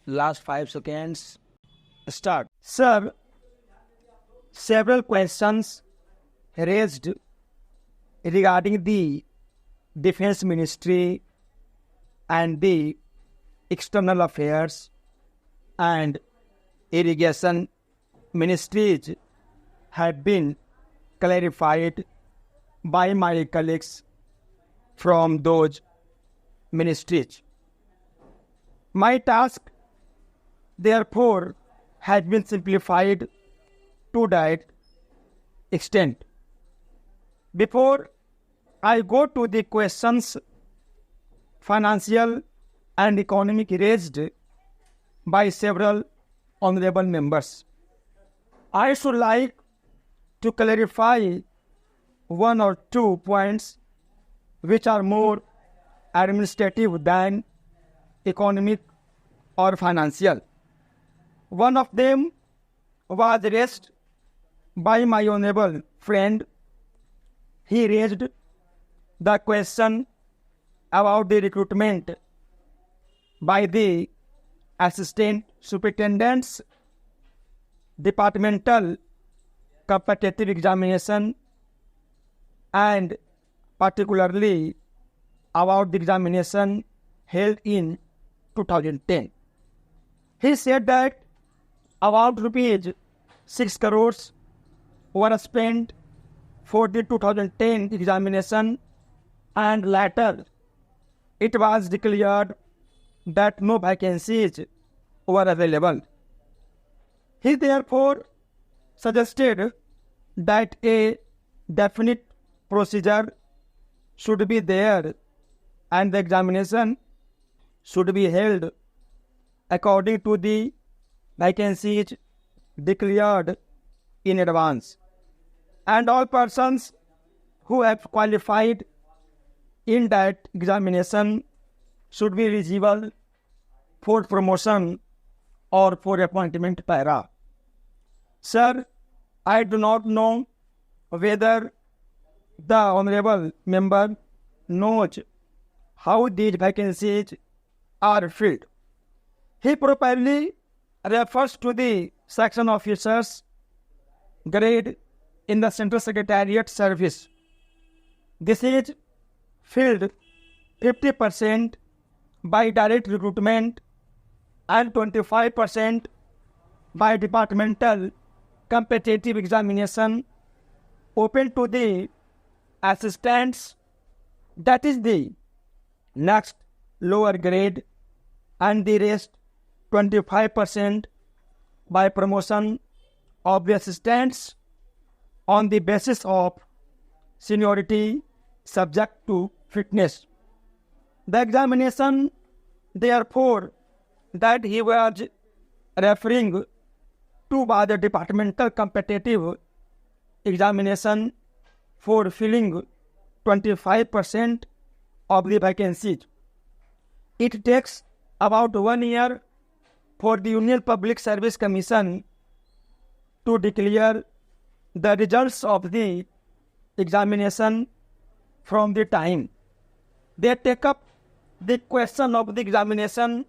Last 5 seconds. Start. Sir, several questions raised regarding the Defense Ministry and the External Affairs and Irrigation Ministries have been clarified by my colleagues from those ministries. My task, therefore, has been simplified to that extent. Before I go to the questions financial and economic raised by several honorable members, I should like to clarify one or two points which are more administrative than economic or financial. One of them was raised by my honorable friend. He raised the question about the recruitment by the assistant superintendents, departmental competitive examination, and particularly about the examination held in 2010. He said that about rupees 6 crores were spent for the 2010 examination, and later it was declared that no vacancies were available. He therefore suggested that a definite procedure should be there and the examination should be held according to the vacancies declared in advance, and all persons who have qualified in that examination should be eligible for promotion or for appointment para. Sir, I do not know whether the honorable member knows how these vacancies are filled. He properly refers to the section officers grade in the Central Secretariat Service. This is filled 50% by direct recruitment and 25% by departmental competitive examination open to the assistants, that is the next lower grade, and the rest 25% by promotion of the assistants on the basis of seniority subject to fitness. The examination, therefore, that he was referring to by the departmental competitive examination for filling 25% of the vacancies. It takes about 1 year for the Union Public Service Commission to declare the results of the examination from the time they take up the question of the examination.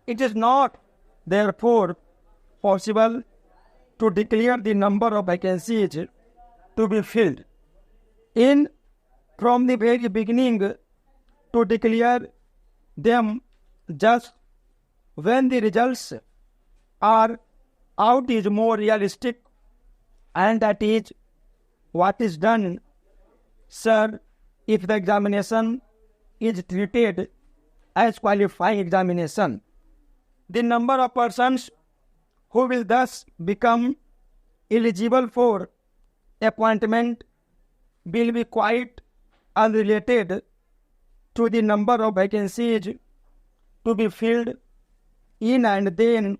It is not, therefore, possible to declare the number of vacancies to be filled in from the very beginning. To declare them just when the results are out is more realistic, and that is what is done, sir, if the examination is treated as qualifying examination. The number of persons who will thus become eligible for appointment will be quite unrelated to the number of vacancies to be filled in, and then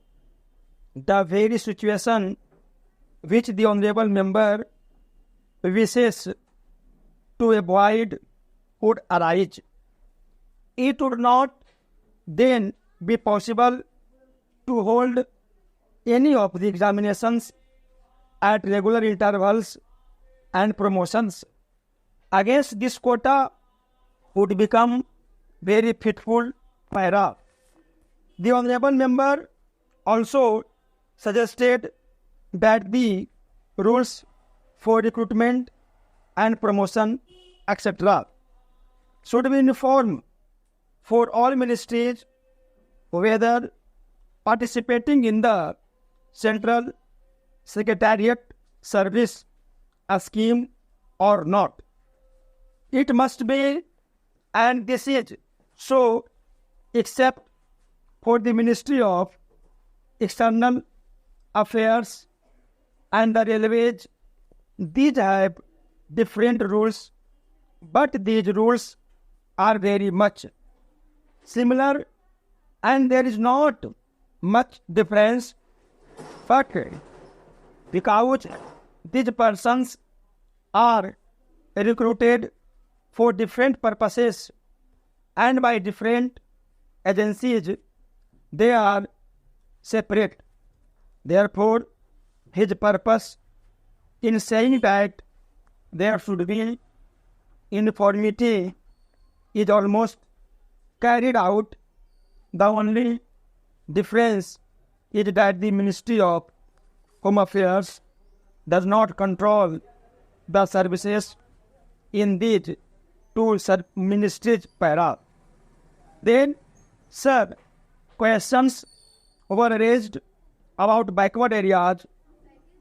the very situation which the honorable member wishes to avoid would arise. It would not then be possible to hold any of the examinations at regular intervals, and promotions against this quota would become very fitful para. The honorable member also suggested that the rules for recruitment and promotion, etc., should be uniform for all ministries, whether participating in the Central Secretariat Service scheme or not. It must be, and this is so, except for the Ministry of External Affairs and the Railways. These have different rules, but these rules are very much similar, and there is not much difference. But because these persons are recruited for different purposes and by different agencies, they are separate. Therefore, his purpose in saying that there should be uniformity is almost carried out. The only difference is that the Ministry of Home Affairs does not control the services in these two ministries para. Then, sir, questions were raised about backward areas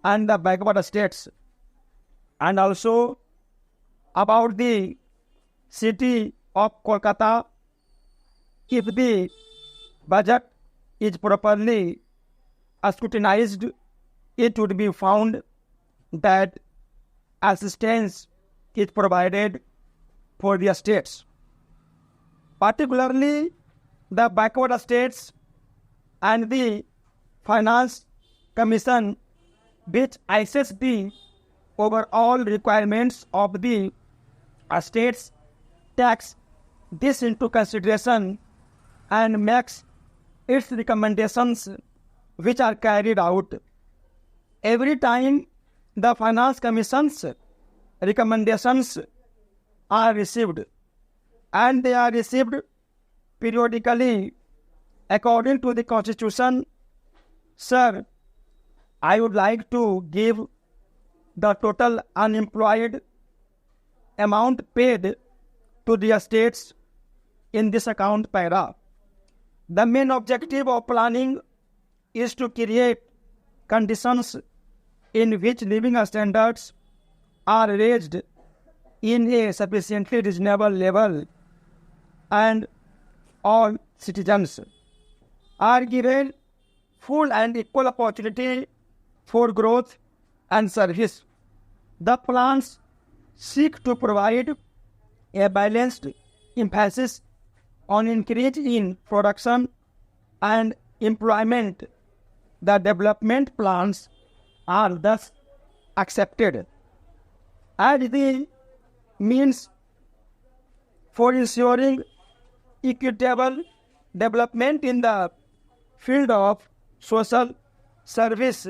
and the backward states, and also about the city of Kolkata. If the budget is properly scrutinized, it would be found that assistance is provided for the states, particularly the backward states, and the Finance Commission, which assesses the overall requirements of the states, takes this into consideration and makes its recommendations, which are carried out. Every time the Finance Commission's recommendations are received, and they are received periodically according to the Constitution. Sir, I would like to give the total unemployed amount paid to the states in this account para. The main objective of planning is to create conditions in which living standards are raised in a sufficiently reasonable level, and all citizens are given full and equal opportunity for growth and service. The plans seek to provide a balanced emphasis on increase in production and employment. The development plans are thus accepted as the means for ensuring equitable development in the field of social service.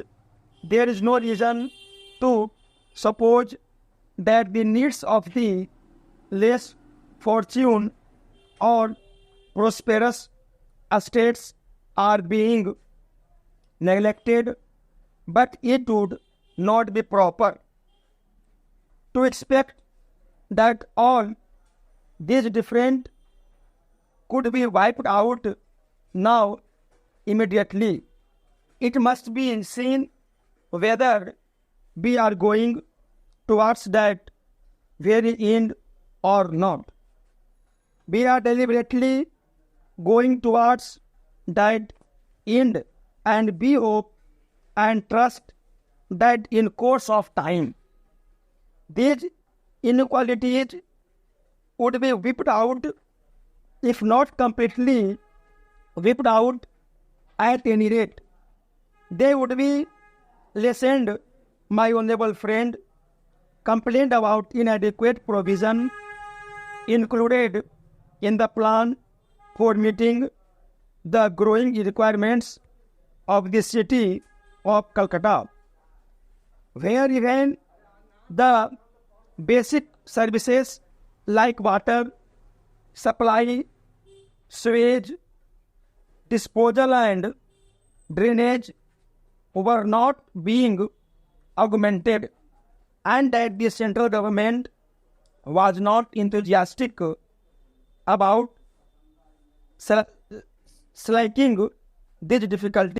There is no reason to suppose that the needs of the less fortunate or prosperous states are being neglected, but it would not be proper to expect that all these different could be wiped out now immediately. It must be seen whether we are going towards that very end or not. We are deliberately going towards that end, and we hope and trust that in course of time these inequalities would be wiped out, if not completely wiped out, at any rate they would be lessened. My honorable friend complained about inadequate provision included in the plan for meeting the growing requirements of the city of Calcutta, where even the basic services like water supply, sewage, disposal and drainage were not being augmented, and that the central government was not enthusiastic about slaking these difficulties.